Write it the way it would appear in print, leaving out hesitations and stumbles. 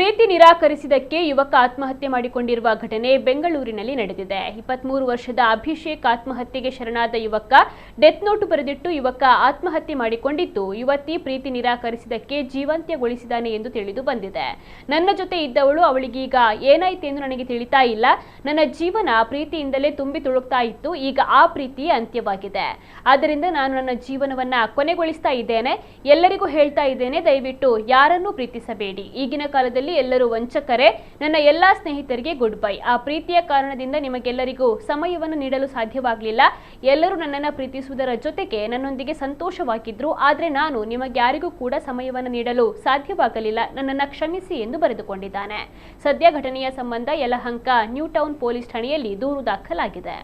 ಪ್ರೀತಿ ನಿರಾಕರಿಸಿದಕ್ಕೆ ಯುವಕ ಆತ್ಮಹತ್ಯೆ ಮಾಡಿಕೊಂಡಿರುವ ಘಟನೆ ಬೆಂಗಳೂರಿನಲ್ಲಿ ನಡೆದಿದೆ. 23 ವರ್ಷದ ಅಭಿಷೇಕ್ ಆತ್ಮಹತ್ಯೆಗೆ ಶರಣಾದ ಯುವಕ ಡೆತ್ ನೋಟ್ ಬರೆದಿಟ್ಟು ಯುವಕ ಆತ್ಮಹತ್ಯೆ ಮಾಡಿಕೊಂಡಿದ್ದು, ಯುವತಿ ಪ್ರೀತಿ ನಿರಾಕರಿಸಿದಕ್ಕೆ ಜೀವಂತ್ಯಗೊಳಿಸಿದ್ದಾನೆ ಎಂದು ತಿಳಿದು ಬಂದಿದೆ. ನನ್ನ ಜೊತೆ ಇದ್ದವಳು, ಅವಳಿಗೀಗ ಏನಾಯ್ತು ಎಂದು ನನಗೆ ತಿಳಿತಾ ಇಲ್ಲ. ನನ್ನ ಜೀವನ ಪ್ರೀತಿಯಿಂದಲೇ ತುಂಬಿ ತುಳುಕ್ತಾ ಇತ್ತು. ಈಗ ಆ ಪ್ರೀತಿ ಅಂತ್ಯವಾಗಿದೆ. ಆದ್ದರಿಂದ ನಾನು ನನ್ನ ಜೀವನವನ್ನ ಕೊನೆಗೊಳಿಸ್ತಾ ಇದ್ದೇನೆ. ಎಲ್ಲರಿಗೂ ಹೇಳ್ತಾ ಇದ್ದೇನೆ, ದಯವಿಟ್ಟು ಯಾರನ್ನೂ ಪ್ರೀತಿಸಬೇಡಿ. ಈಗಿನ ಕಾಲದಲ್ಲಿ ಎಲ್ಲರೂ ವಂಚಕರೇ. ನನ್ನ ಎಲ್ಲಾ ಸ್ನೇಹಿತರಿಗೆ ಗುಡ್ ಬೈ. ಆ ಪ್ರೀತಿಯ ಕಾರಣದಿಂದ ನಿಮಗೆಲ್ಲರಿಗೂ ಸಮಯವನ್ನು ನೀಡಲು ಸಾಧ್ಯವಾಗಲಿಲ್ಲ. ಎಲ್ಲರೂ ನನ್ನನ್ನು ಪ್ರೀತಿಸುವುದರ ಜೊತೆಗೆ ನನ್ನೊಂದಿಗೆ ಸಂತೋಷವಾಗಿದ್ರು. ಆದರೆ ನಾನು ನಿಮಗ್ಯಾರಿಗೂ ಕೂಡ ಸಮಯವನ್ನು ನೀಡಲು ಸಾಧ್ಯವಾಗಲಿಲ್ಲ. ನನ್ನನ್ನು ಕ್ಷಮಿಸಿ ಎಂದು ಬರೆದುಕೊಂಡಿದ್ದಾನೆ. ಸದ್ಯ ಘಟನೆಯ ಸಂಬಂಧ ಯಲಹಂಕ ನ್ಯೂ ಟೌನ್ ಪೊಲೀಸ್ ಠಾಣೆಯಲ್ಲಿ ದೂರು ದಾಖಲಾಗಿದೆ.